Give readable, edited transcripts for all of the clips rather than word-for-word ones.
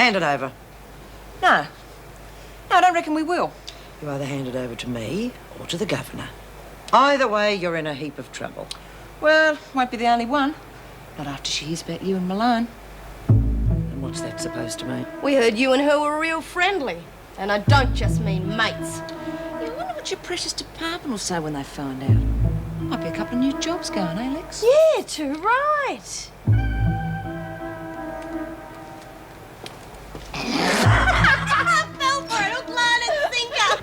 Hand it over. No. No, I don't reckon we will. You either hand it over to me or to the governor. Either way, you're in a heap of trouble. Well, won't be the only one. Not after she hears about you and Malone. And what's that supposed to mean? We heard you and her were real friendly. And I don't just mean mates. Yeah, I wonder what your precious department will say when they find out. Might be a couple of new jobs going, eh, Lex? Yeah, too right. Fell for it, hook, line and sinker.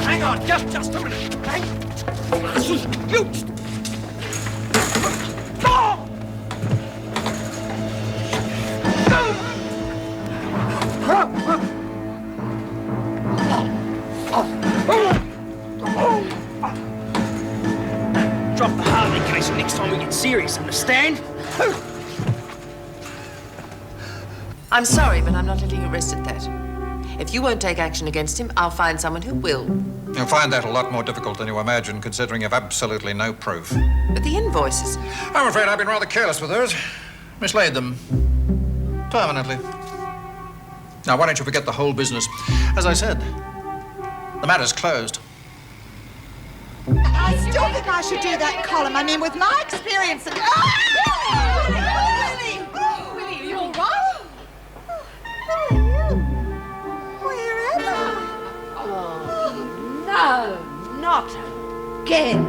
Hang on, just a minute. You. Drop the Harley case next time we get serious, understand? I'm sorry, but I'm not letting you rest at that. If you won't take action against him, I'll find someone who will. You'll find that a lot more difficult than you imagine, considering you've absolutely no proof. But the invoices... I'm afraid I've been rather careless with those. Mislaid them. Permanently. Now, why don't you forget the whole business? As I said, the matter's closed. I still think I should do that column. I mean, with my experience and... Willie, are you all right? Where am I? No, not again.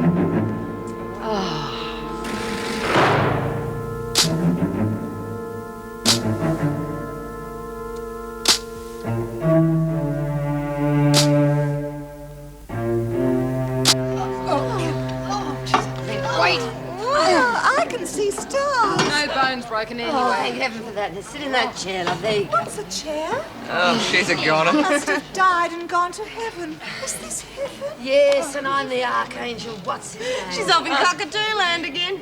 I can see stars. No bones broken anyway. Oh, thank heaven for that. Now sit in that chair, love. There you go. What's a chair? Oh, she's a goner. Must have died and gone to heaven. Is this heaven? Yes, and I'm the Archangel. What's his name? She's off in Cockatoo Land again.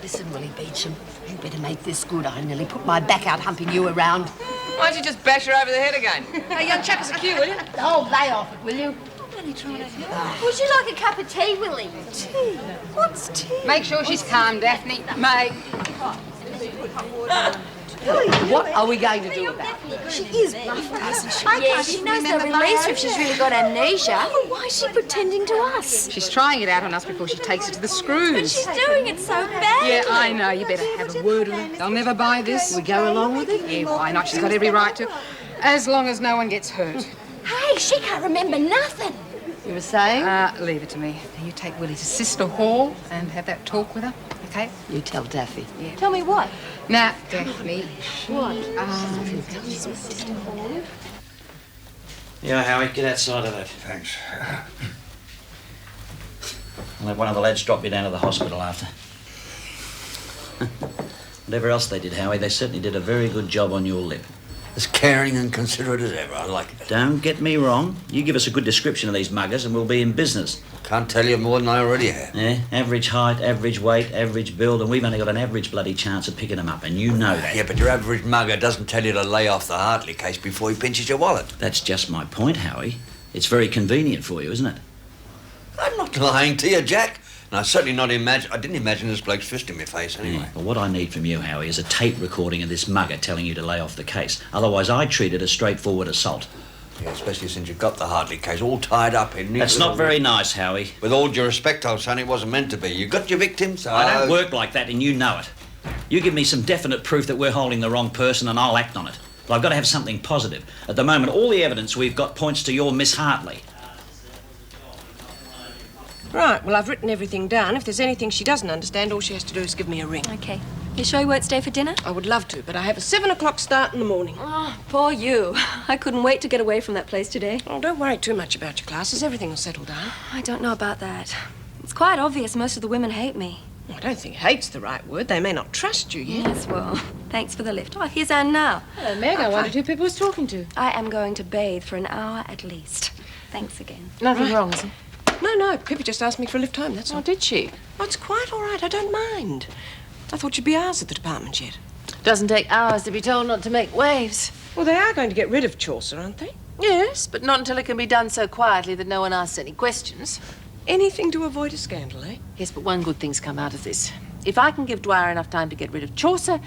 Listen, Willie Beecham, you better make this good. I nearly put my back out humping you around. Why don't you just bash her over the head again? Hey, young chap, us a cue, will you? Oh, lay off it, will you? Would you like a cup of tea, Willie? Tea? What's tea? Make sure she's calm, Daphne. Mate. What are we going to do about it? She is bluffing, isn't she? Yeah, she knows they'll release her if she's really got amnesia. Well, why is she pretending to us? She's trying it out on us before she takes it to the screws. She's doing it so badly. Yeah, I know. You better have a word with her. They'll never buy this. We go along with it? Yeah, why not? She's got every right to. As long as no one gets hurt. Hey, she can't remember nothing. You were saying? Leave it to me. You take Willie to Sister Hall and have that talk with her, okay? You tell Daffy. Yeah. Tell me what? Now, Daphne. What? Yeah, Howie, get outside of that. Thanks. I'll have one of the lads drop you down to the hospital after. Whatever else they did, Howie, they certainly did a very good job on your lip. As caring and considerate as ever. I like it. Don't get me wrong. You give us a good description of these muggers and we'll be in business. Can't tell you more than I already have. Yeah, average height, average weight, average build, and we've only got an average bloody chance of picking them up, and you know that. Yeah, but your average mugger doesn't tell you to lay off the Hartley case before he pinches your wallet. That's just my point, Howie. It's very convenient for you, isn't it? I'm not lying to you, Jack. And I certainly I didn't imagine this bloke's fist in my face anyway. Yeah, well, what I need from you, Howie, is a tape recording of this mugger telling you to lay off the case. Otherwise, I treat it as straightforward assault. Yeah, especially since you've got the Hartley case all tied up in... That's not very nice, Howie. With all due respect, old son, it wasn't meant to be. You got your victim, so... I don't work like that, and you know it. You give me some definite proof that we're holding the wrong person, and I'll act on it. But I've got to have something positive. At the moment, all the evidence we've got points to your Miss Hartley. Right, well, I've written everything down. If there's anything she doesn't understand, all she has to do is give me a ring. Okay. You sure you won't stay for dinner? I would love to, but I have a 7 o'clock start in the morning. Oh, poor you. I couldn't wait to get away from that place today. Oh, don't worry too much about your classes. Everything will settle down. I don't know about that. It's quite obvious most of the women hate me. I don't think hate's the right word. They may not trust you yet. Yes, well, thanks for the lift. Oh, here's Anne now. Hello, Meg. I wondered who Pippa was talking to. I am going to bathe for an hour at least. Thanks again. Nothing wrong, is there? No, Pippa just asked me for a lift home, that's all. Oh, did she? Oh, it's quite all right. I don't mind. I thought you'd be ours at the department yet. Doesn't take hours to be told not to make waves. Well, they are going to get rid of Chaucer, aren't they? Yes, but not until it can be done so quietly that no one asks any questions. Anything to avoid a scandal, eh? Yes, but one good thing's come out of this. If I can give Dwyer enough time to get rid of Chaucer,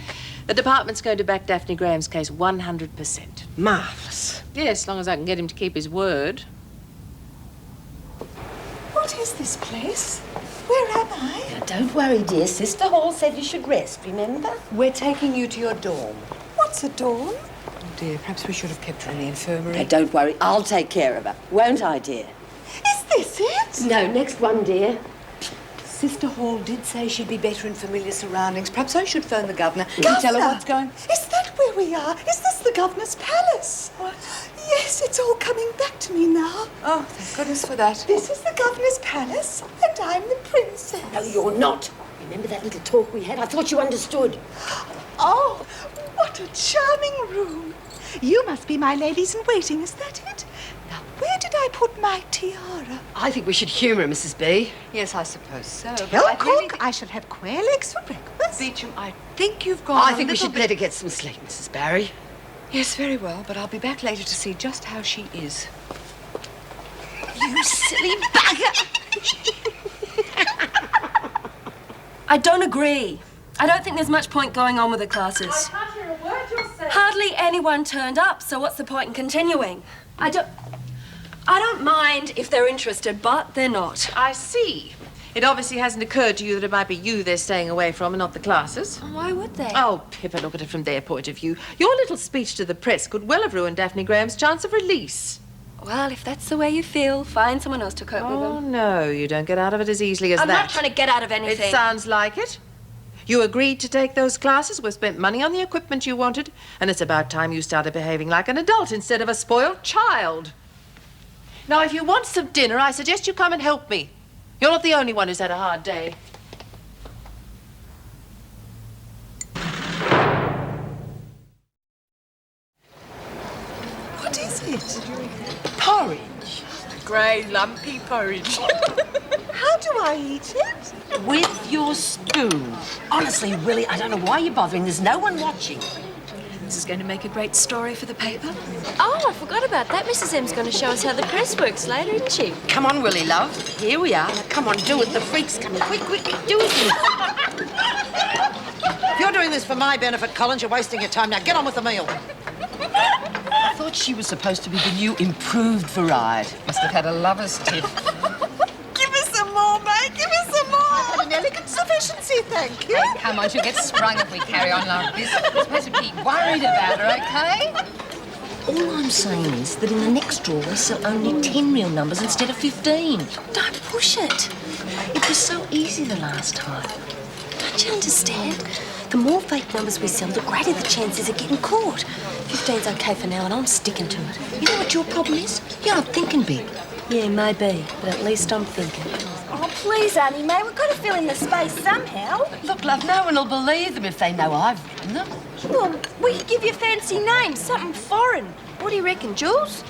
the department's going to back Daphne Graham's case 100%. Marvellous. Yes, as long as I can get him to keep his word. What is this place? Where am I? Now, don't worry, dear. Sister Hall said you should rest, remember? We're taking you to your dorm. What's a dorm? Oh, dear, perhaps we should have kept her in the infirmary. Now, don't worry. I'll take care of her. Won't I, dear? Is this it? No, next one, dear. Sister Hall did say she'd be better in familiar surroundings. Perhaps I should phone the governor and tell her what's going... Is that where we are? Is this the governor's palace? What? Yes, it's all coming back to me now. Oh, thank goodness for that. This is the governor's palace, and I'm the princess. No, you're not. Remember that little talk we had? I thought you understood. Oh, what a charming room. You must be my ladies-in-waiting, is that it? Now, where did I put my tiara? I think we should humour her, Mrs. B. Yes, I suppose so. Tell cook I shall have quail eggs for breakfast. Beecham, I think you've gone I think we should let her get some sleep, Mrs. Barry. Yes, very well, but I'll be back later to see just how she is. You silly bugger! I don't agree. I don't think there's much point going on with the classes. I can't hear a word you're saying. Hardly anyone turned up, so what's the point in continuing? I don't mind if they're interested, but they're not. I see. It obviously hasn't occurred to you that it might be you they're staying away from and not the classes. Why would they? Oh, Pippa, look at it from their point of view. Your little speech to the press could well have ruined Daphne Graham's chance of release. Well, if that's the way you feel, find someone else to cope with Oh, them. no, you don't get out of it as easily as I'm that. not trying to get out of anything. It sounds like it. You agreed to take those classes, we spent money on the equipment you wanted, and it's about time you started behaving like an adult instead of a spoiled child. Now, if you want some dinner, I suggest you come and help me. You're not the only one who's had a hard day. What is it? Porridge. Grey, lumpy porridge. How do I eat it? With your spoon. Honestly, Willie, I don't know why you're bothering. There's no one watching. This is going to make a great story for the paper. Oh, I forgot about that. Mrs. M's going to show us how the press works later, isn't she? Come on, Willie, love. Here we are. Now, come on, do it. The freak's coming. Quick, quick, do it. If you're doing this for my benefit, Collins, you're wasting your time. Now get on with the meal. I thought she was supposed to be the new improved variety. Must have had a lover's tiff. Give us some more, mate. Give us some more. An elegant sufficiency, thank you. Hey, come on, she'll get sprung if we carry on like this. We're supposed to be worried about her, okay? All I'm saying is that in the next drawer we sell only 10 real numbers instead of 15. Don't push it. It was so easy the last time. Don't you understand? The more fake numbers we sell, the greater the chances of getting caught. 15's okay for now, and I'm sticking to it. You know what your problem is? You're not thinking big. Yeah, maybe, but at least I'm thinking. Oh, please, Auntie May, we've got to fill in the space somehow. Look, love, no one will believe them if they know I've written them. Well, we could give you a fancy name, something foreign. What do you reckon, Jules?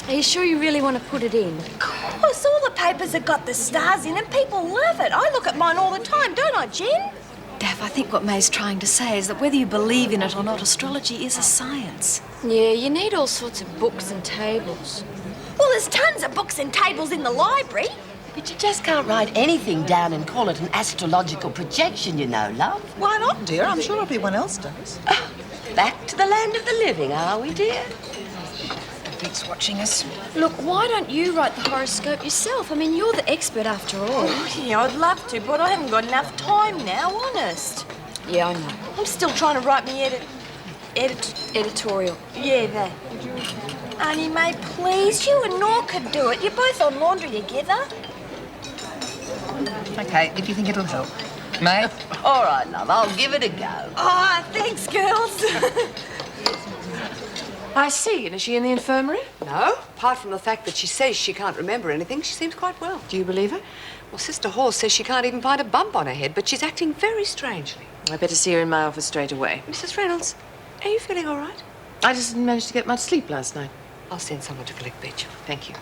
Are you sure you really want to put it in? Of course, all the papers have got the stars in and people love it. I look at mine all the time, don't I, Jen? Daff, I think what May's trying to say is that whether you believe in it or not, astrology is a science. Yeah, you need all sorts of books and tables. Well, there's tons of books and tables in the library. But you just can't write anything down and call it an astrological projection, you know, love. Why not, dear? I'm sure everyone else does. Back to the land of the living, are we, dear? Vic's watching us. Look, why don't you write the horoscope yourself? I mean, you're the expert after all. Yeah, I'd love to, but I haven't got enough time now, honest. Yeah, I know. I'm still trying to write me Editorial. Yeah, that. Auntie May, please, you and Nor could do it. You're both on laundry together. Okay, if you think it'll help. May? All right, love, I'll give it a go. Oh, thanks, girls. I see. And is she in the infirmary? No, apart from the fact that she says she can't remember anything, she seems quite well. Do you believe her? Well, Sister Hall says she can't even find a bump on her head, but she's acting very strangely. I better see her in my office straight away. Mrs. Reynolds, are you feeling all right? I just didn't manage to get much sleep last night. I'll send someone to collect Beecham. Thank you.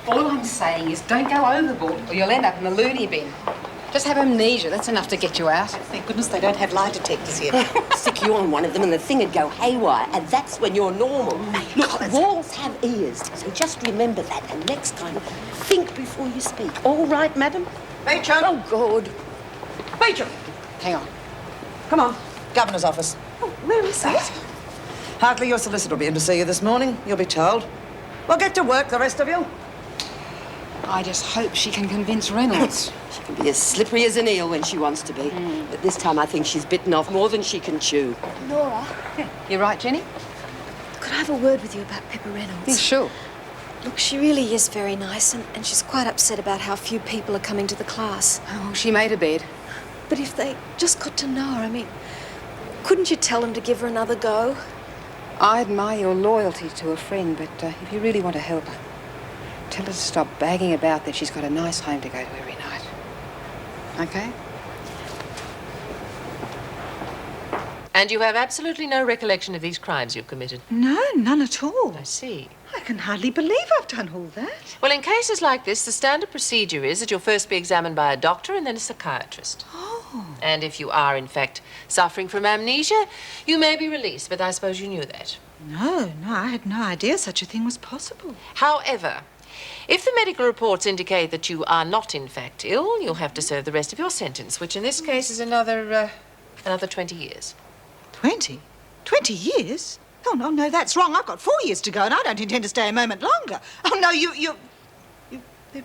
All I'm saying is don't go overboard or you'll end up in the loony bin. Just have amnesia. That's enough to get you out. Thank goodness they don't have lie detectors here. Sick you on one of them and the thing would go haywire, and that's when you're normal. Look, walls have ears, so just remember that, and next time, think before you speak. All right, madam? Rachel! Oh, God. Rachel! Hang on. Come on. Governor's office. Oh, where is that? Hartley, your solicitor will be in to see you this morning. You'll be told. Well, get to work, the rest of you. I just hope she can convince Reynolds. She can be as slippery as an eel when she wants to be. But this time I think she's bitten off more than she can chew. Laura, You're right, Jenny? could I have a word with you about Pippa Reynolds? Yeah, sure. Look, she really is very nice, and she's quite upset about how few people are coming to the class. Oh, she made a bed. But if they just got to know her, I mean, couldn't you tell them to give her another go? I admire your loyalty to a friend, but if you really want to help her, tell her to stop bagging about that she's got a nice home to go to every night. Okay? And you have absolutely no recollection of these crimes you've committed. No, none at all. I see. I can hardly believe I've done all that. Well, in cases like this, the standard procedure is that you'll first be examined by a doctor and then a psychiatrist. Oh. And if you are, in fact, suffering from amnesia, you may be released, but I suppose you knew that. No, I had no idea such a thing was possible. However, if the medical reports indicate that you are not, in fact, ill, you'll have to serve the rest of your sentence, which in this case is another 20 years. 20? 20 years? Oh, no, that's wrong. I've got 4 years to go, and I don't intend to stay a moment longer. Oh, no, there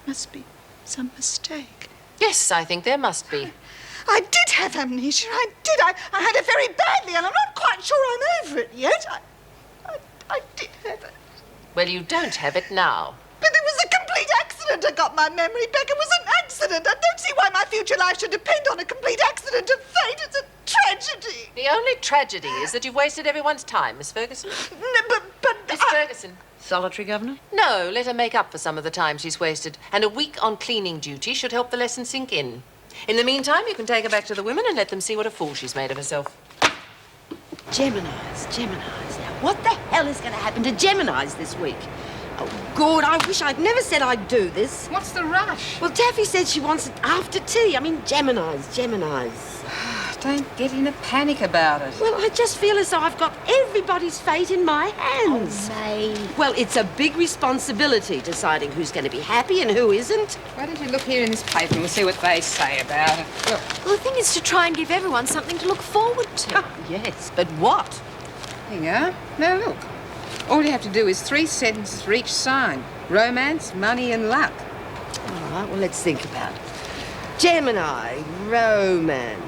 must be some mistake. Yes, I think there must be. I did have amnesia. I did. I had it very badly, and I'm not quite sure I'm over it yet. I did have it. Well, you don't have it now. But it was a complete accident. I got my memory back. It was an accident. I don't see why my future life should depend on a complete accident of fate. It's a tragedy. The only tragedy is that you've wasted everyone's time, Miss Ferguson. No, but Miss Ferguson. Solitary, Governor? No, let her make up for some of the time she's wasted. And a week on cleaning duty should help the lesson sink in. In the meantime, you can take her back to the women and let them see what a fool she's made of herself. Geminis. Now, what the hell is going to happen to Geminis this week? Oh, God, I wish I'd never said I'd do this. What's the rush? Well, Taffy said she wants it after tea. I mean, Geminis. Don't get in a panic about it. Well, I just feel as though I've got everybody's fate in my hands. Oh, May. Well, it's a big responsibility deciding who's going to be happy and who isn't. Why don't you look here in this paper and we'll see what they say about it. Look. Well, the thing is to try and give everyone something to look forward to. Oh, yes, but what? Here you are. Now look. All you have to do is 3 sentences for each sign. Romance, money and luck. All right, well, let's think about it. Gemini, romance.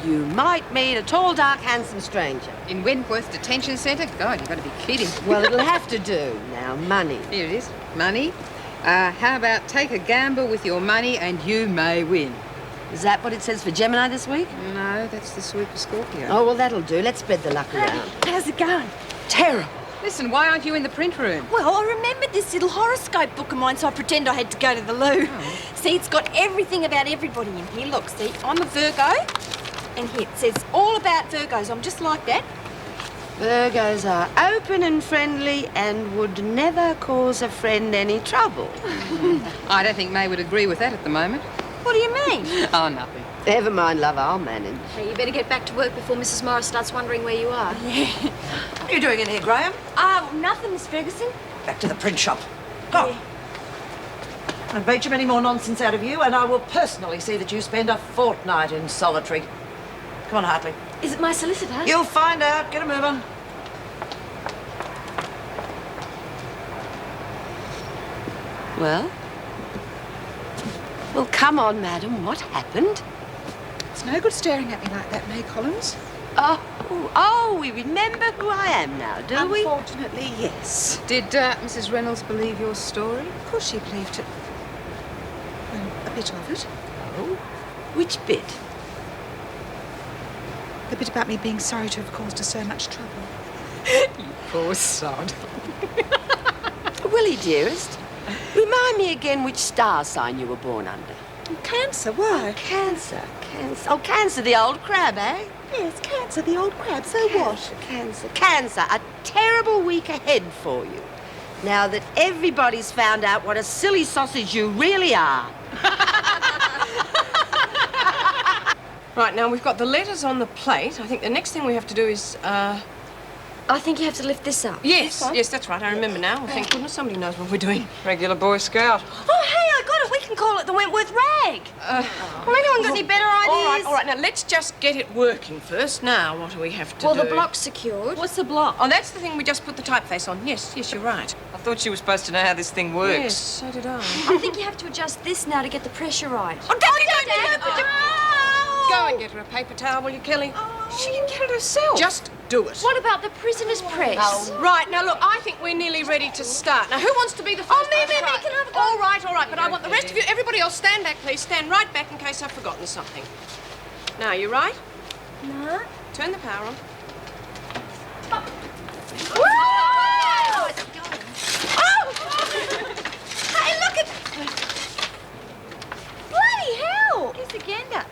You might meet a tall, dark, handsome stranger. In Wentworth Detention Centre? God, you've got to be kidding. Well, it'll have to do. Now, money. Here it is. Money. How about take a gamble with your money and you may win? Is that what it says for Gemini this week? No, that's the Super Scorpio. Oh, well, that'll do. Let's spread the luck around. How's it going? Terrible. Listen, why aren't you in the print room? Well, I remembered this little horoscope book of mine, so I pretend I had to go to the loo. Oh. See, it's got everything about everybody in here. Look, see, I'm a Virgo, and here it says all about Virgos. I'm just like that. Virgos are open and friendly and would never cause a friend any trouble. I don't think May would agree with that at the moment. What do you mean? Oh, nothing. Never mind, love, I'll manage. Hey, you better get back to work before Mrs. Morris starts wondering where you are. What are you doing in here, Graham? Nothing, Miss Ferguson. Back to the print shop. Go. Yeah. I'll bait any more nonsense out of you, and I will personally see that you spend a fortnight in solitary. Come on, Hartley. Is it my solicitor? You'll find out. Get a move on. Well? Well, come on, madam. What happened? It's no good staring at me like that, May Collins. Oh, we remember who I am now, do we? Unfortunately, yes. Did Mrs. Reynolds believe your story? Of course she believed it. Well, a bit of it. Oh, which bit? The bit about me being sorry to have caused her so much trouble. You poor sod. Willie, dearest, remind me again which star sign you were born under. Cancer, why? Cancer. Oh, Cancer, the old crab, eh? Yes, Cancer, the old crab, so what? Cancer, a terrible week ahead for you. Now that everybody's found out what a silly sausage you really are. Right, now we've got the letters on the plate. I think the next thing we have to do is, I think you have to lift this up. Yes, yes, that's right. I remember now. Well, thank goodness somebody knows what we're doing. Regular Boy Scout. Oh, hey, I got it. We can call it the Wentworth Rag. Well, anyone got any better ideas? All right. Now, let's just get it working first. Now, what do we have to do? Well, the block's secured. What's the block? Oh, that's the thing we just put the typeface on. Yes, you're right. I thought you were supposed to know how this thing works. Yes, so did I. I think you have to adjust this now to get the pressure right. Oh, Go and get her a paper towel, will you, Kelly? She can get it herself. Just do it. What about the prisoner's press? Oh, right. Now, look, I think we're nearly ready to start. Now, who wants to be the first? Oh, me, can I have a go? All right. But I want the rest of you, everybody else, stand back, please. Stand right back in case I've forgotten something. Now, you right? No. Turn the power on. Oh! Hey, look at... Bloody hell! It's agenda.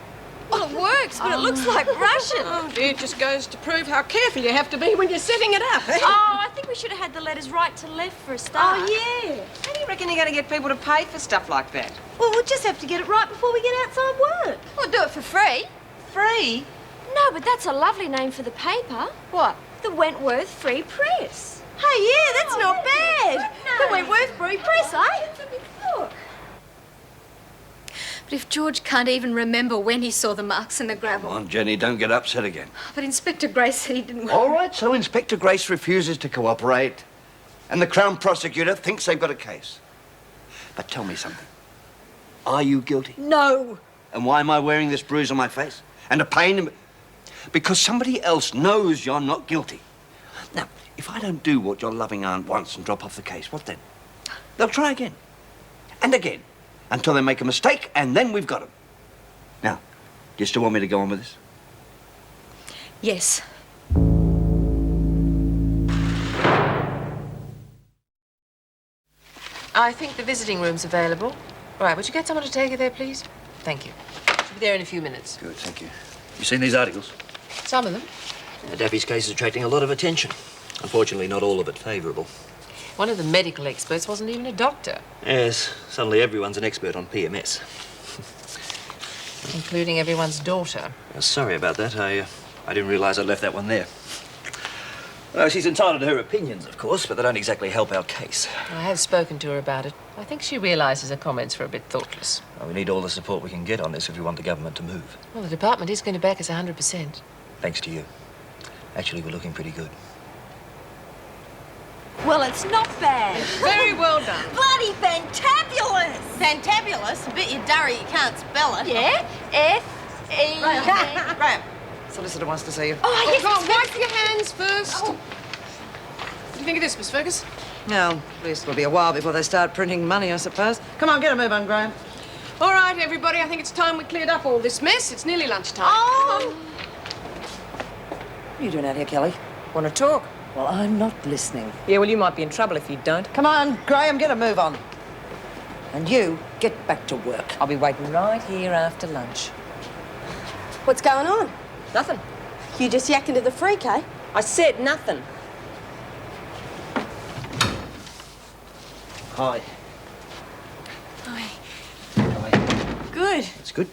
Well, it works, but it looks like Russian. Oh, dear, it just goes to prove how careful you have to be when you're setting it up. Oh, I think we should have had the letters right to left for a start. Oh, yeah. How do you reckon you're going to get people to pay for stuff like that? Well, we'll just have to get it right before we get outside work. We'll do it for free. Free? No, but that's a lovely name for the paper. What? The Wentworth Free Press. Hey, yeah, that's not bad. The Wentworth Free Press, eh? Look. But if George can't even remember when he saw the marks in the gravel. Come on, Jenny, don't get upset again. But Inspector Grace said he didn't... All right, so Inspector Grace refuses to cooperate, and the Crown Prosecutor thinks they've got a case. But tell me something. Are you guilty? No. And why am I wearing this bruise on my face? And a pain in... Because somebody else knows you're not guilty. Now, if I don't do what your loving aunt wants and drop off the case, what then? They'll try again. And again. Until they make a mistake, and then we've got them. Now, do you still want me to go on with this? Yes. I think the visiting room's available. All right, would you get someone to take you there, please? Thank you. She'll be there in a few minutes. Good, thank you. You seen these articles? Some of them. Daffy's case is attracting a lot of attention. Unfortunately, not all of it favourable. One of the medical experts wasn't even a doctor. Yes, suddenly everyone's an expert on PMS. Including everyone's daughter. Sorry about that. I didn't realise I left that one there. Well, she's entitled to her opinions, of course, but they don't exactly help our case. I have spoken to her about it. I think she realises her comments were a bit thoughtless. Well, we need all the support we can get on this if we want the government to move. Well, the department is going to back us 100%. Thanks to you. Actually, we're looking pretty good. Well, it's not bad. Very well done. Bloody fantabulous. Fantabulous? A bit you durry, you can't spell it. Yeah? F-E... Graham, solicitor wants to see you. Oh, yes, Come on, Miss wipe your hands first. Oh. What do you think of this, Miss Fergus? No, at least it'll be a while before they start printing money, I suppose. Come on, get a move on, Graham. All right, everybody, I think it's time we cleared up all this mess. It's nearly lunchtime. Oh! What are you doing out here, Kelly? Want to talk? Well, I'm not listening. Yeah, well, you might be in trouble if you don't. Come on, Graham, get a move on. And you, get back to work. I'll be waiting right here after lunch. What's going on? Nothing. You just yacked into the freak, eh? I said nothing. Hi. Hi. Hi. Good. That's good.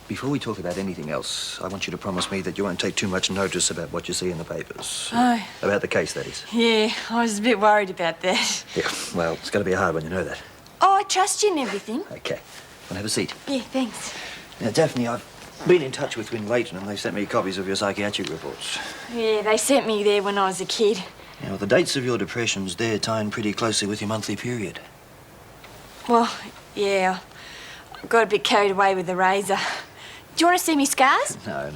Before we talk about anything else, I want you to promise me that you won't take too much notice about what you see in the papers. Oh. About the case, that is. Yeah, I was a bit worried about that. Yeah, well, it's going to be a hard one, you know that. Oh, I trust you and everything. Okay. Want to have a seat? Yeah, thanks. Now, Daphne, I've been in touch with Win Leighton and they've sent me copies of your psychiatric reports. Yeah, they sent me there when I was a kid. Now, the dates of your depressions, they're tying pretty closely with your monthly period. Well, yeah, I got a bit carried away with the razor. Do you want to see me scars? No.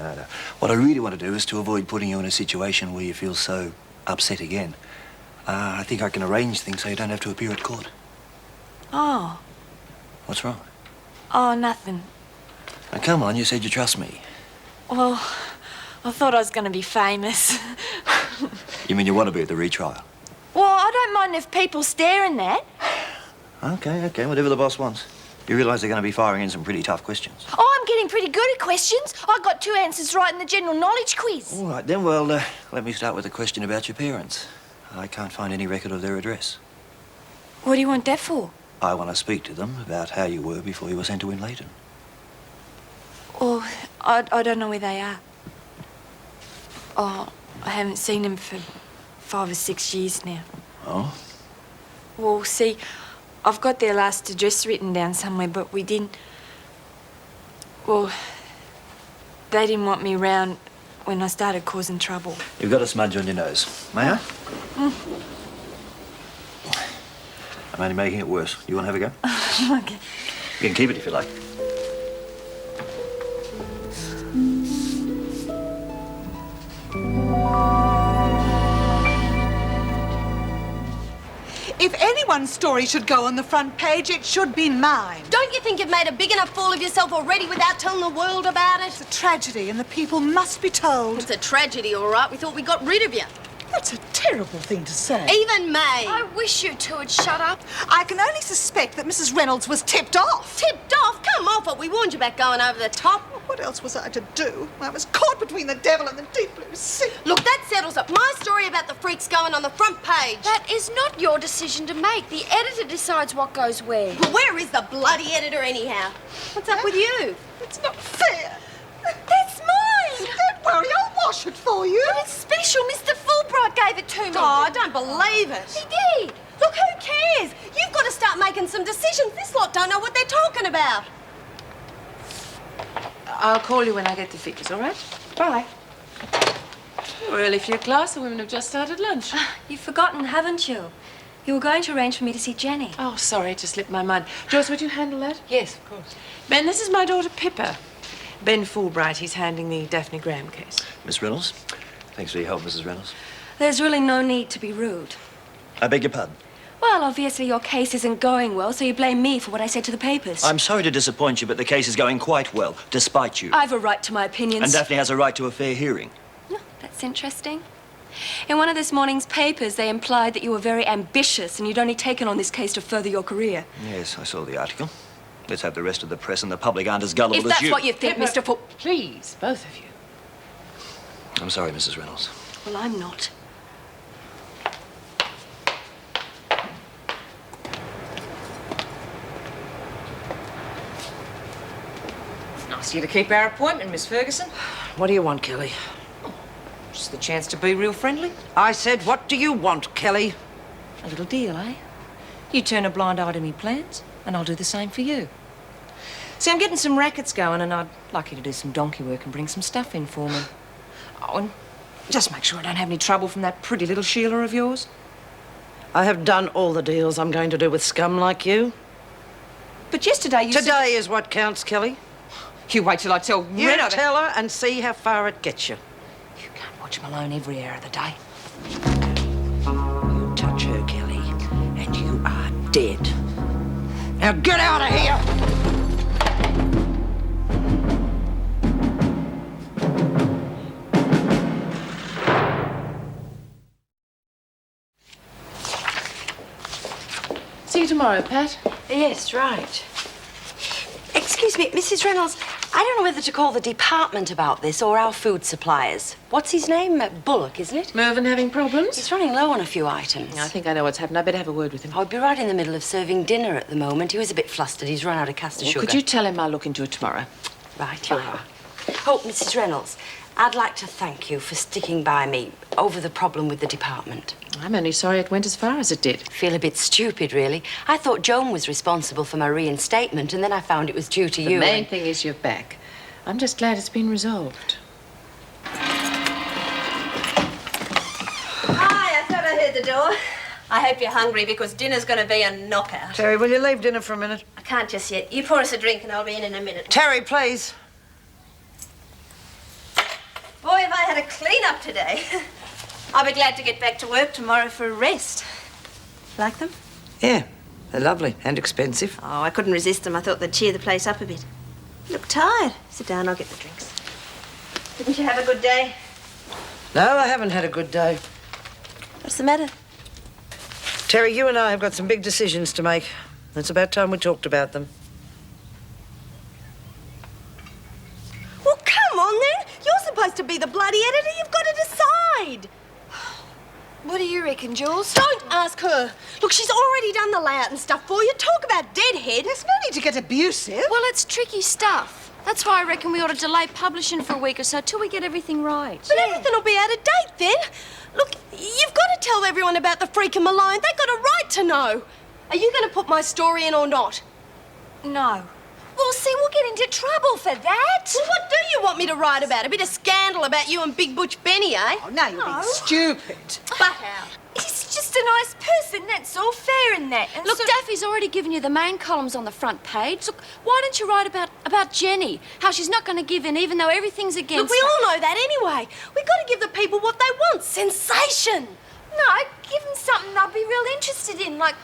What I really want to do is to avoid putting you in a situation where you feel so upset again. I think I can arrange things so you don't have to appear at court. Oh. What's wrong? Oh, nothing. Now, come on, you said you trust me. Well, I thought I was going to be famous. You mean you want to be at the retrial? Well, I don't mind if people stare and that. Okay, whatever the boss wants. You realise they're going to be firing in some pretty tough questions. Oh, I'm getting pretty good at questions. I got 2 answers right in the general knowledge quiz. All right, then, well, let me start with a question about your parents. I can't find any record of their address. What do you want that for? I want to speak to them about how you were before you were sent to Win Leighton. Well, I don't know where they are. Oh, I haven't seen them for 5 or 6 years now. Oh? Well, see, I've got their last address written down somewhere, but we didn't... Well, they didn't want me round when I started causing trouble. You've got a smudge on your nose. May I? I'm only making it worse. You want to have a go? Okay. You can keep it if you like. If anyone's story should go on the front page, it should be mine. Don't you think you've made a big enough fool of yourself already without telling the world about it? It's a tragedy and the people must be told. It's a tragedy, all right. We thought we got rid of you. That's a terrible thing to say. Even me. I wish you two would shut up. I can only suspect that Mrs. Reynolds was tipped off. Tipped off? Come off it. We warned you about going over the top. What else was I to do? I was caught between the devil and the deep blue sea. Look, that settles it. My story about the freaks going on the front page. That is not your decision to make. The editor decides what goes where. Well, where is the bloody editor anyhow? What's up with you? It's not fair. That's mine. Don't worry, I'll wash it for you. But it's special. Mr. Fulbright gave it to me. Oh, I don't believe it. He did. Look, who cares? You've got to start making some decisions. This lot don't know what they're talking about. I'll call you when I get the figures, all right? Bye. Well, if your class, the women have just started lunch. You've forgotten, haven't you? You were going to arrange for me to see Jenny. Oh, sorry, it just slipped my mind. Joyce, would you handle that? Yes, of course. Ben, this is my daughter, Pippa. Ben Fulbright, he's handling the Daphne Graham case. Miss Reynolds? Thanks for your help, Mrs. Reynolds. There's really no need to be rude. I beg your pardon. Well, obviously your case isn't going well, so you blame me for what I said to the papers. I'm sorry to disappoint you, but the case is going quite well, despite you. I have a right to my opinions. And Daphne has a right to a fair hearing. Oh, that's interesting. In one of this morning's papers, they implied that you were very ambitious and you'd only taken on this case to further your career. Yes, I saw the article. Let's hope the rest of the press and the public aren't as gullible If as that's you. what you think, Pippa, Mr. Full... Please, both of you. I'm sorry, Mrs. Reynolds. Well, I'm not. Nice of you to keep our appointment, Miss Ferguson. What do you want, Kelly? Just the chance to be real friendly. I said, what do you want, Kelly? A little deal, eh? You turn a blind eye to me plans, and I'll do the same for you. See, I'm getting some rackets going, and I'd like you to do some donkey work and bring some stuff in for me. Oh, and just make sure I don't have any trouble from that pretty little Sheila of yours. I have done all the deals I'm going to do with scum like you. But yesterday you said... Today is what counts, Kelly. You wait till I tell You Red tell her and see how far it gets you. You can't watch Malone every hour of the day. You touch her, Kelly, and you are dead. Now get out of here! See you tomorrow, Pat. Yes, right. Excuse me, Mrs. Reynolds, I don't know whether to call the department about this or our food suppliers. What's his name? Bullock, isn't it? Mervyn having problems? He's running low on a few items. I think I know what's happened. I better have a word with him. I'll be right in the middle of serving dinner at the moment. He was a bit flustered. He's run out of castor sugar. Could you tell him I'll look into it tomorrow? Right, you are. Oh, Mrs. Reynolds, I'd like to thank you for sticking by me over the problem with the department. I'm only sorry it went as far as it did. Feel a bit stupid, really. I thought Joan was responsible for my reinstatement, and then I found it was due to you. The main thing is you're back. I'm just glad it's been resolved. Hi, I thought I heard the door. I hope you're hungry because dinner's going to be a knockout. Terry, will you leave dinner for a minute? I can't just yet. You pour us a drink and I'll be in a minute. Terry, please. Boy, have I had a clean-up today. I'll be glad to get back to work tomorrow for a rest. Like them? Yeah, they're lovely and expensive. Oh, I couldn't resist them. I thought they'd cheer the place up a bit. You look tired. Sit down, I'll get the drinks. Didn't you have a good day? No, I haven't had a good day. What's the matter? Terry, you and I have got some big decisions to make. It's about time we talked about them. Well, come on, then. You're supposed to be the bloody editor. You've got to decide. What do you reckon, Jules? Don't ask her. Look, she's already done the layout and stuff for you. Talk about deadhead. There's no need to get abusive. Well, it's tricky stuff. That's why I reckon we ought to delay publishing for a week or so till we get everything right. But everything will be out of date then. Look, you've got to tell everyone about the freak in Malone. They've got a right to know. Are you going to put my story in or not? No. Well, see, we'll get into trouble for that. Well, what do you want me to write about? A bit of scandal about you and Big Butch Benny, eh? Oh, now you're being stupid. But how? He's just a nice person, that's all. Fair in that. And look, Daffy's already given you the main columns on the front page. Look, why don't you write about Jenny? How she's not going to give in even though everything's against Look, we all know that anyway. We've got to give the people what they want. Sensation. No, give them something they'll be real interested in, like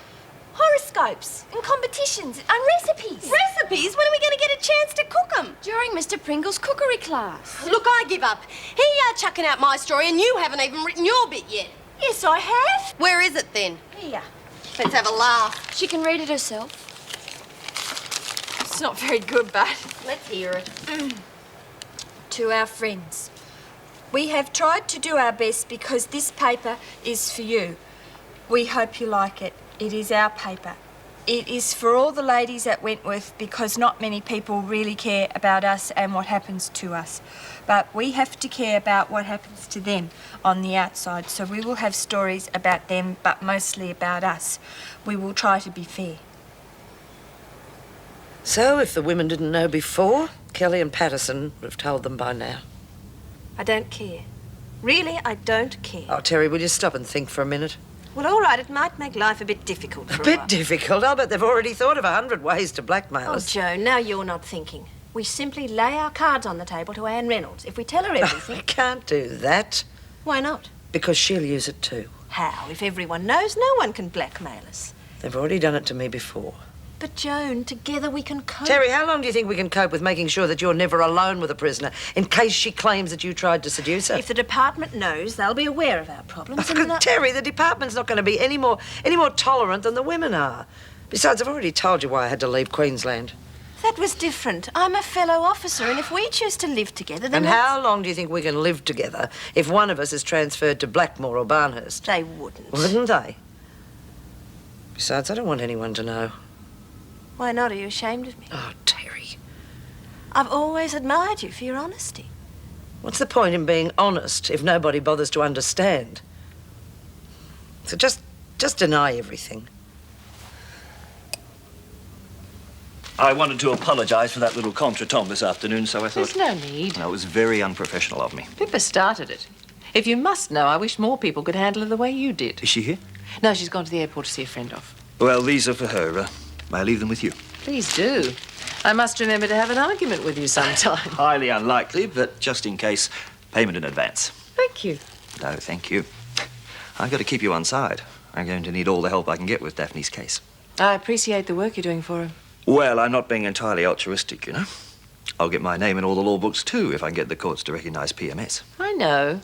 horoscopes and competitions and recipes. Recipes? When are we going to get a chance to cook them? During Mr. Pringle's cookery class. Look, I give up. Here chucking out my story and you haven't even written your bit yet. Yes, I have. Where is it then? Here. Let's have a laugh. She can read it herself. It's not very good, but Let's hear it. to our friends. We have tried to do our best because this paper is for you. We hope you like it. It is our paper. It is for all the ladies at Wentworth because not many people really care about us and what happens to us. But we have to care about what happens to them on the outside. So we will have stories about them, but mostly about us. We will try to be fair. So, if the women didn't know before, Kelly and Patterson would have told them by now. I don't care. Really, I don't care. Oh, Terry, will you stop and think for a minute? Well, all right, it might make life a bit difficult for A bit while. difficult. I'll bet they've already thought of 100 ways to blackmail Oh, us. Joe, now you're not thinking. We simply lay our cards on the table to Anne Reynolds. If we tell her everything... We can't do that. Why not? Because she'll use it too. How? If everyone knows, no one can blackmail us. They've already done it to me before. But, Joan, together we can cope. Terry, how long do you think we can cope with making sure that you're never alone with a prisoner in case she claims that you tried to seduce her? If the department knows, they'll be aware of our problems. and they'll- Terry, the department's not going to be any more tolerant than the women are. Besides, I've already told you why I had to leave Queensland. That was different. I'm a fellow officer, and if we choose to live together, then And how long do you think we can live together if one of us is transferred to Blackmore or Barnhurst? They wouldn't. Wouldn't they? Besides, I don't want anyone to know. Why not? Are you ashamed of me? Oh, Terry. I've always admired you for your honesty. What's the point in being honest if nobody bothers to understand? So just deny everything. I wanted to apologise for that little contretemps this afternoon, so I thought... There's no need. No, it was very unprofessional of me. Pippa started it. If you must know, I wish more people could handle her the way you did. Is she here? No, she's gone to the airport to see a friend off. Well, these are for her. May I leave them with you? Please do. I must remember to have an argument with you sometime. Highly unlikely, but just in case, payment in advance. Thank you. No, thank you. I've got to keep you on side. I'm going to need all the help I can get with Daphne's case. I appreciate the work you're doing for her. Well, I'm not being entirely altruistic, you know. I'll get my name in all the law books, too, if I can get the courts to recognise PMS. I know.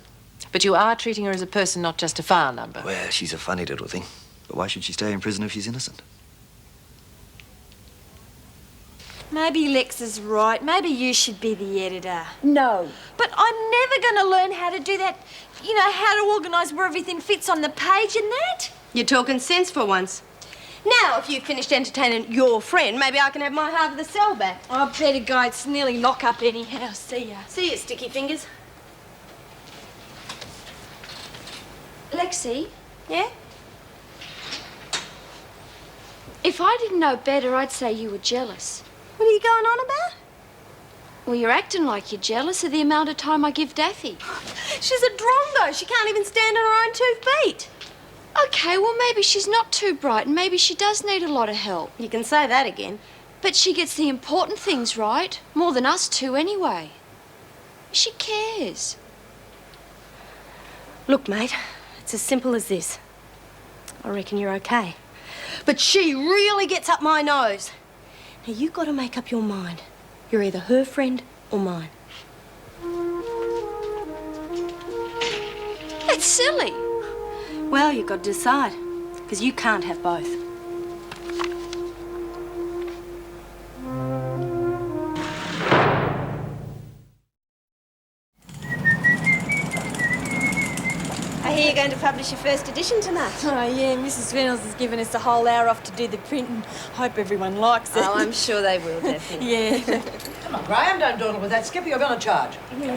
But you are treating her as a person, not just a file number. Well, she's a funny little thing. But why should she stay in prison if she's innocent? Maybe Lex is right. Maybe you should be the editor. No. But I'm never going to learn how to do that. You know, how to organise where everything fits on the page and that. You're talking sense for once. Now, if you've finished entertaining your friend, maybe I can have my half of the cell back. I better go. It's nearly lock up anyhow. See ya. See you, sticky fingers. Lexi, Yeah? if I didn't know better, I'd say you were jealous. What are you going on about? Well, you're acting like you're jealous of the amount of time I give Daffy. She's a drongo. She can't even stand on her own 2 feet. Okay, well, maybe she's not too bright and maybe she does need a lot of help. You can say that again. But she gets the important things right, more than us two anyway. She cares. Look, mate, it's as simple as this. I reckon you're okay. But she really gets up my nose. Now, you've got to make up your mind. You're either her friend or mine. That's silly. Well, you've got to decide, because you can't have both. Here you go, going to publish your first edition tonight. Oh, yeah, Mrs. Reynolds has given us a whole hour off to do the printing. Hope everyone likes it. Oh, I'm sure they will, Daphne. Yeah. Come on, Graham, don't dawdle with that. Skipper, you're going to charge. Yeah.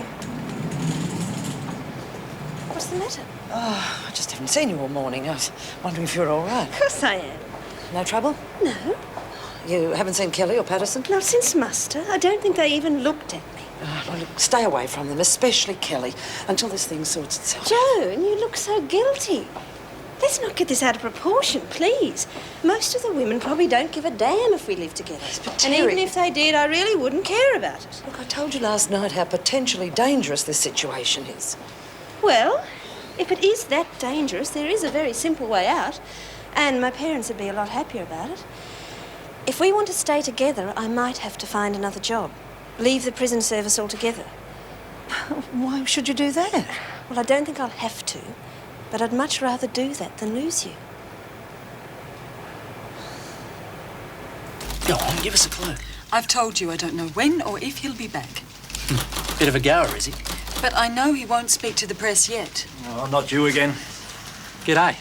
What's the matter? Oh, I just haven't seen you all morning. I was wondering if you're all right. Of course I am. No trouble? No. You haven't seen Kelly or Patterson? Not since muster. I don't think they even looked at me. Well, look, stay away from them, especially Kelly, until this thing sorts itself. Joan, you look so guilty. Let's not get this out of proportion, please. Most of the women probably don't give a damn if we live together. But and Terry, even if they did, I really wouldn't care about it. Look, I told you last night how potentially dangerous this situation is. Well, if it is that dangerous, there is a very simple way out. And my parents would be a lot happier about it. If we want to stay together, I might have to find another job. Leave the prison service altogether. Why should you do that? Well, I don't think I'll have to, but I'd much rather do that than lose you. Go on, give us a clue. I've told you I don't know when or if he'll be back. Bit of a goer, is he? But I know he won't speak to the press yet. Oh, not you again. G'day.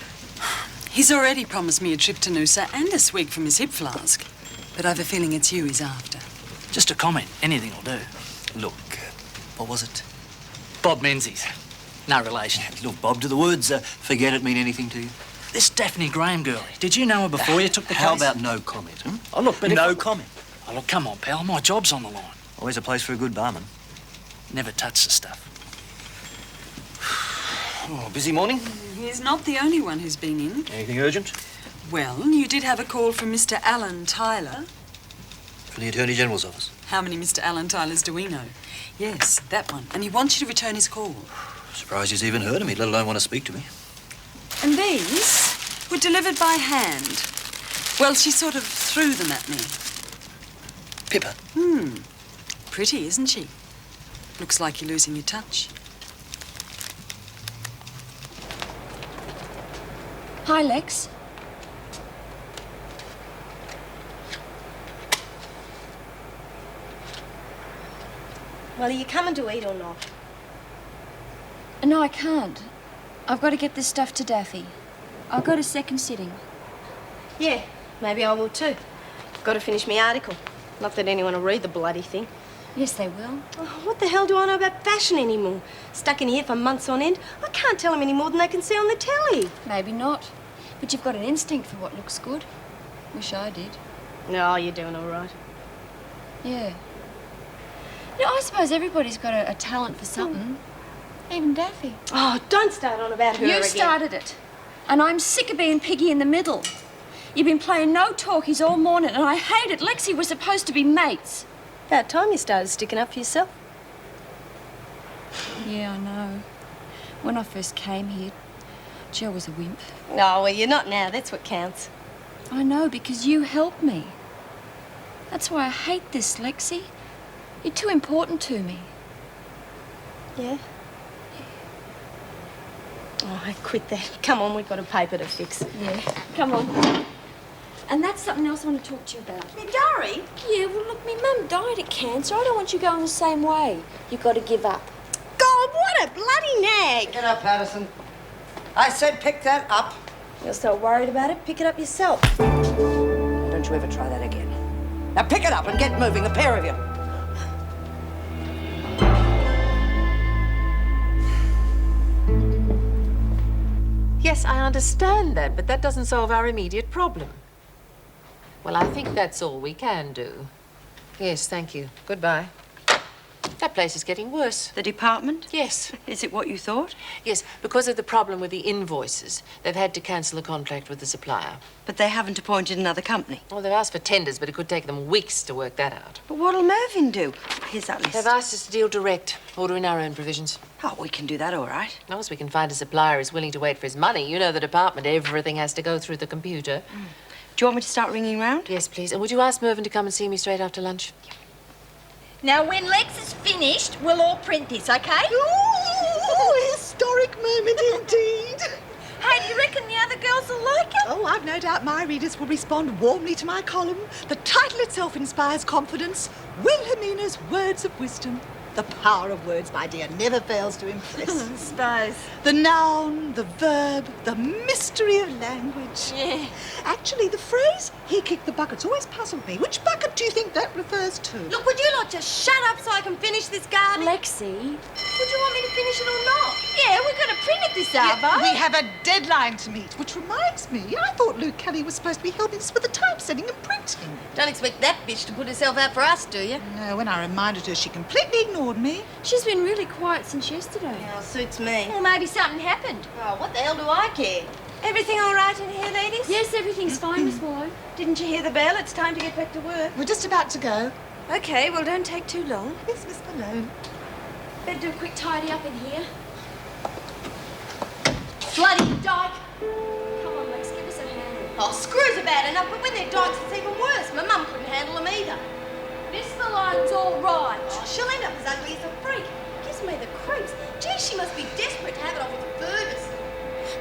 He's already promised me a trip to Noosa and a swig from his hip flask. But I've a feeling it's you he's after. Just a comment. Anything will do. Look, what was it? Bob Menzies. No relation. Look, Bob, do the words forget it mean anything to you? This Daphne Graham girlie. Did you know her before you took the How case? about no comment, hmm? Oh, look, but no comment. Oh, look, come on, pal. My job's on the line. Always a place for a good barman. Never touch the stuff. Oh, busy morning? He's not the only one who's been in. Anything urgent? Well, you did have a call from Mr. Alan Tyler. From the Attorney General's office. How many Mr. Alan Tylers do we know? Yes, that one. And he wants you to return his call. Surprised he's even heard of me, let alone want to speak to me. And these were delivered by hand. Well, she sort of threw them at me. Pippa. Pretty, isn't she? Looks like you're losing your touch. Hi, Lex. Well, are you coming to eat or not? No, I can't. I've got to get this stuff to Daffy. I'll go to second sitting. Yeah, maybe I will too. Got to finish my article. Not that anyone will read the bloody thing. Yes, they will. Oh, what the hell do I know about fashion anymore? Stuck in here for months on end. I can't tell them any more than they can see on the telly. Maybe not. But you've got an instinct for what looks good. Wish I did. No, you're doing all right. Yeah. You know, I suppose everybody's got a talent for something. Even Daffy. Oh, don't start on about her You again. started it. And I'm sick of being piggy in the middle. You've been playing no talkies all morning, and I hate it. Lexi was supposed to be mates. About time you started sticking up for yourself. Yeah, I know. When I first came here, Joe was a wimp. Oh, well, you're not now. That's what counts. I know, because you helped me. That's why I hate this, Lexi. You're too important to me. Yeah? Oh, I quit that. Come on, we've got a paper to fix. Yeah. Come on. And that's something else I want to talk to you about. My diary? Yeah, well, look, my mum died of cancer. I don't want you going the same way. You've got to give up. God, what a bloody nag! Pick it up, Patterson. I said pick that up. You're so worried about it, pick it up yourself. Don't you ever try that again. Now pick it up and get moving, the pair of you. Yes, I understand that, but that doesn't solve our immediate problem. Well, I think that's all we can do. Yes, thank you. Goodbye. That place is getting worse. The department? Yes. Is it what you thought? Yes, because of the problem with the invoices, they've had to cancel a contract with the supplier. But they haven't appointed another company. Well, they've asked for tenders, but it could take them weeks to work that out. But what'll Mervyn do? Here's that list. They've asked us to deal direct, ordering our own provisions. Oh, we can do that all right. As long as we can find a supplier who's willing to wait for his money. You know the department, everything has to go through the computer. Do you want me to start ringing round? Yes, please. And would you ask Mervyn to come and see me straight after lunch? Now, when Lex is finished, we'll all print this, okay? Ooh, historic moment indeed. Hey, do you reckon the other girls will like it? Oh, I've no doubt my readers will respond warmly to my column. The title itself inspires confidence. Wilhelmina's Words of Wisdom. The power of words, my dear, never fails to impress. Suppose. The noun, the verb, the mystery of language. Yeah. Actually, the phrase, he kicked the bucket's always puzzled me. Which bucket do you think that refers to? Look, would you lot just shut up so I can finish this garden? Lexi. Would you want me to finish it or not? Yeah, we're going to print it this hour. Yeah, we have a deadline to meet, which reminds me, I thought Luke Kelly was supposed to be helping us with the typesetting and printing. Don't expect that bitch to put herself out for us, do you? No, when I reminded her, she completely ignored me. She's been really quiet since yesterday. Oh, suits me. Well, maybe something happened. Oh, what the hell do I care? Everything all right in here, ladies? Yes, everything's fine, Miss Wallow. Didn't you hear the bell? It's time to get back to work. We're just about to go. Okay, well, don't take too long. Yes, Miss Malone. Better do a quick tidy up in here. Bloody dyke! Come on, Lex, give us a hand. Oh, screws are bad enough, but when they're dykes, it's even worse. My mum couldn't handle them either. Miss Malone's all right. Oh, she'll end up as ugly as a freak. Gives me the creeps. Gee, she must be desperate to have it off with Fergus.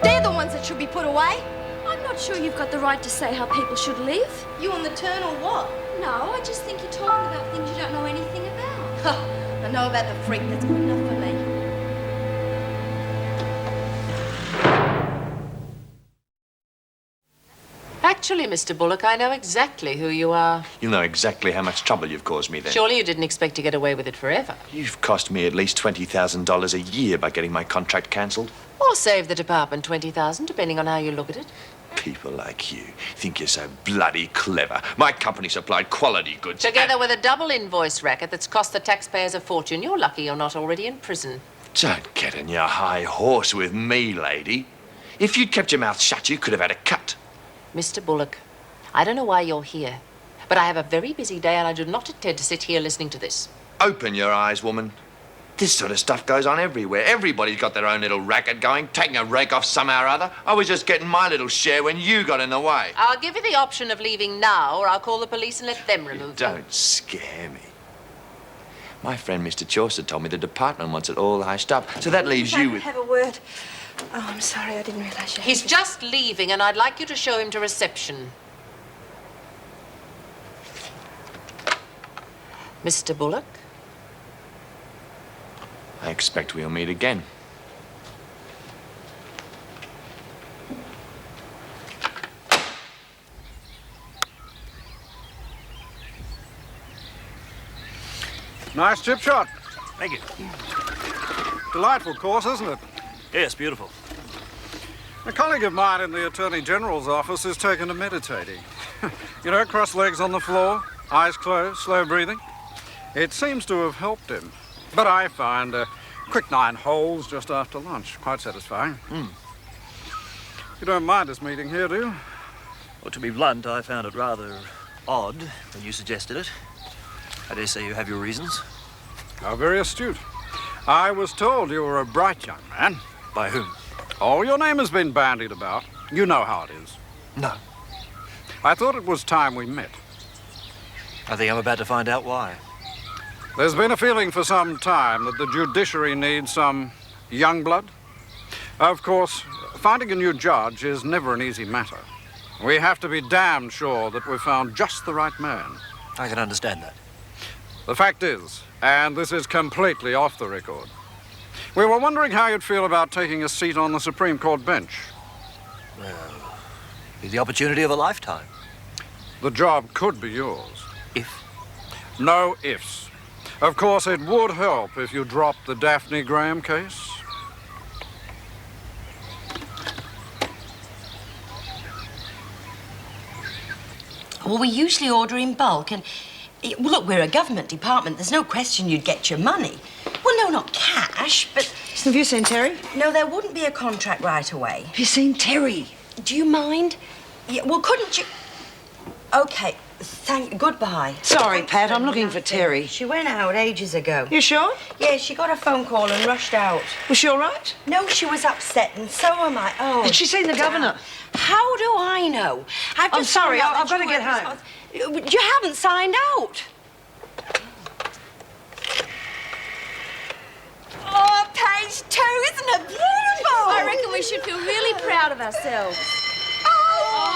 They're the ones that should be put away. I'm not sure you've got the right to say how people should live. You on the turn or what? No, I just think you're talking about things you don't know anything about. I know about the freak. That's good enough for me. Actually, Mr. Bullock, I know exactly who you are. You'll know exactly how much trouble you've caused me then. Surely you didn't expect to get away with it forever. You've cost me at least $20,000 a year by getting my contract cancelled. Or save the department $20,000, depending on how you look at it. People like you think you're so bloody clever. My company supplied quality goods. Together with a double invoice racket that's cost the taxpayers a fortune. You're lucky you're not already in prison. Don't get on your high horse with me, lady. If you'd kept your mouth shut, you could have had a cut. Mr. Bullock, I don't know why you're here, but I have a very busy day and I do not intend to sit here listening to this. Open your eyes, woman. This sort of stuff goes on everywhere. Everybody's got their own little racket going, taking a rake off somehow or other. I was just getting my little share when you got in the way. I'll give you the option of leaving now, or I'll call the police and let them remove you. Don't scare me. My friend Mr. Chaucer told me the department wants it all hushed up, so that leaves you with... Have a word. Oh, I'm sorry, I didn't realise you had He's to- just leaving, and I'd like you to show him to reception. Mr. Bullock? I expect we'll meet again. Nice chip shot. Thank you. Delightful course, isn't it? Yes, beautiful. A colleague of mine in the Attorney General's office is taken to meditating. You know, cross legs on the floor, eyes closed, slow breathing. It seems to have helped him. But I find a quick 9 holes just after lunch quite satisfying. You don't mind us meeting here, do you? Well, to be blunt, I found it rather odd when you suggested it. I dare say you have your reasons. How very astute. I was told you were a bright young man. By whom? Oh, your name has been bandied about. You know how it is. No. I thought it was time we met. I think I'm about to find out why. There's been a feeling for some time that the judiciary needs some young blood. Of course, finding a new judge is never an easy matter. We have to be damned sure that we've found just the right man. I can understand that. The fact is, and this is completely off the record, we were wondering how you'd feel about taking a seat on the Supreme Court bench. Well, it's the opportunity of a lifetime. The job could be yours. If? No ifs. Of course, it would help if you dropped the Daphne Graham case. Well, we usually order in bulk, and well, look, we're a government department. There's no question you'd get your money. Well, no, not cash, but... Have you seen Terry? No, there wouldn't be a contract right away. Have you seen Terry? Do you mind? Yeah, well, couldn't you... OK, goodbye. Sorry, Pat, I'm looking for Terry. She went out ages ago. You sure? Yeah, she got a phone call and rushed out. Was she all right? No, she was upset, and so am I. Oh, Had she seen the governor? How do I know? I'm sorry, I've got to get home. You haven't signed out. Oh, page 2, isn't it beautiful? I reckon we should feel really proud of ourselves. Oh,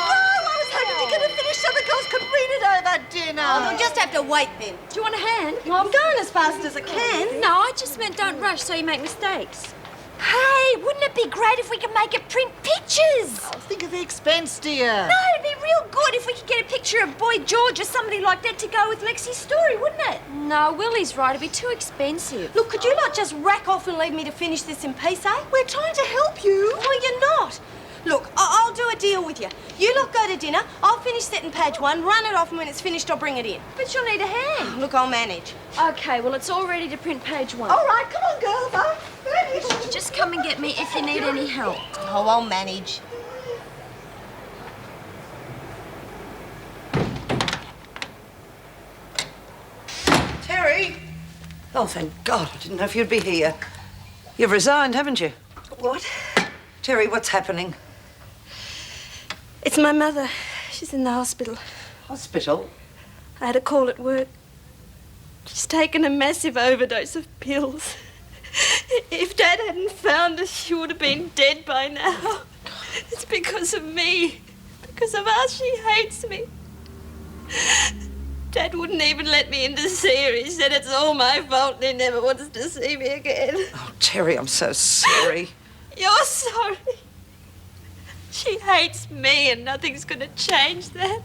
no, I was hoping we could have finished so so the girls could read it over dinner. Oh, we'll just have to wait then. Do you want a hand? Well, I'm going as fast as I can. No, I just meant don't rush so you make mistakes. Hey, wouldn't it be great if we could make it print pictures? Oh, think of the expense, dear. No, it'd be real good if we could get a picture of Boy George or somebody like that to go with Lexi's story, wouldn't it? No, Willie's right. It'd be too expensive. Look, could you not just rack off and leave me to finish this in peace, eh? We're trying to help you. No, you're not. Look, I'll do a deal with you. You lot go to dinner, I'll finish setting page 1, run it off, and when it's finished, I'll bring it in. But you'll need a hand. Look, I'll manage. Okay, well, it's all ready to print page 1. All right, come on, girls. I'm finished. Just come and get me if you need any help. Oh, I'll manage. Terry! Oh, thank God. I didn't know if you'd be here. You've resigned, haven't you? What? Terry, what's happening? It's my mother. She's in the hospital. Hospital? I had a call at work. She's taken a massive overdose of pills. If Dad hadn't found her, she would have been dead by now. It's because of me. Because of us, she hates me. Dad wouldn't even let me in to see her. He said it's all my fault and he never wants to see me again. Oh, Terry, I'm so sorry. You're sorry. She hates me and nothing's going to change that.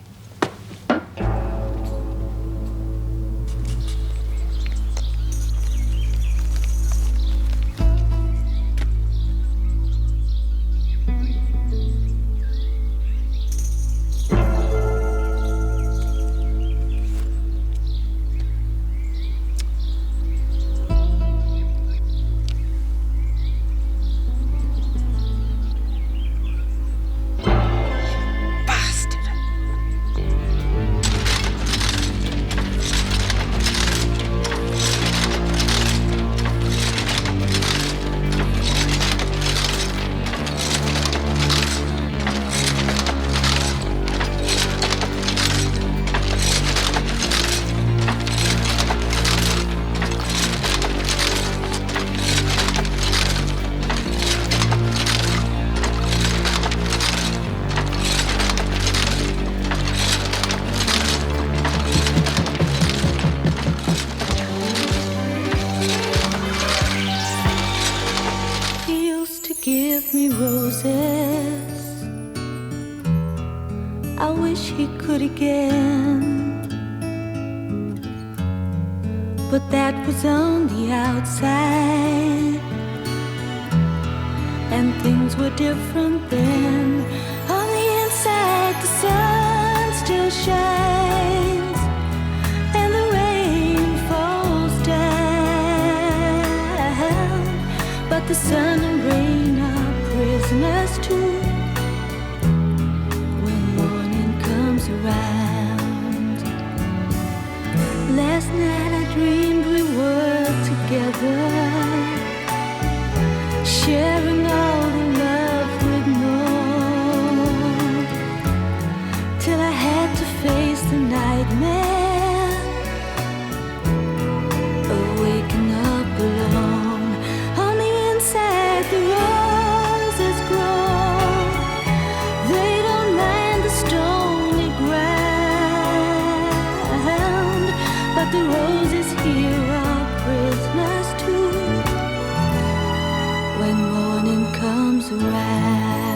Give me roses. I wish he could again, but that was on the outside, and things were different then. On the inside, the sun still shines, and the rain falls down, but the sun and rain prisoners too. When morning comes around, last night I dreamed we were together, sharing all the love we'd known, till I had to face the nightmare of waking up alone. On the inside, the road the roses here are prisoners too. When morning comes around.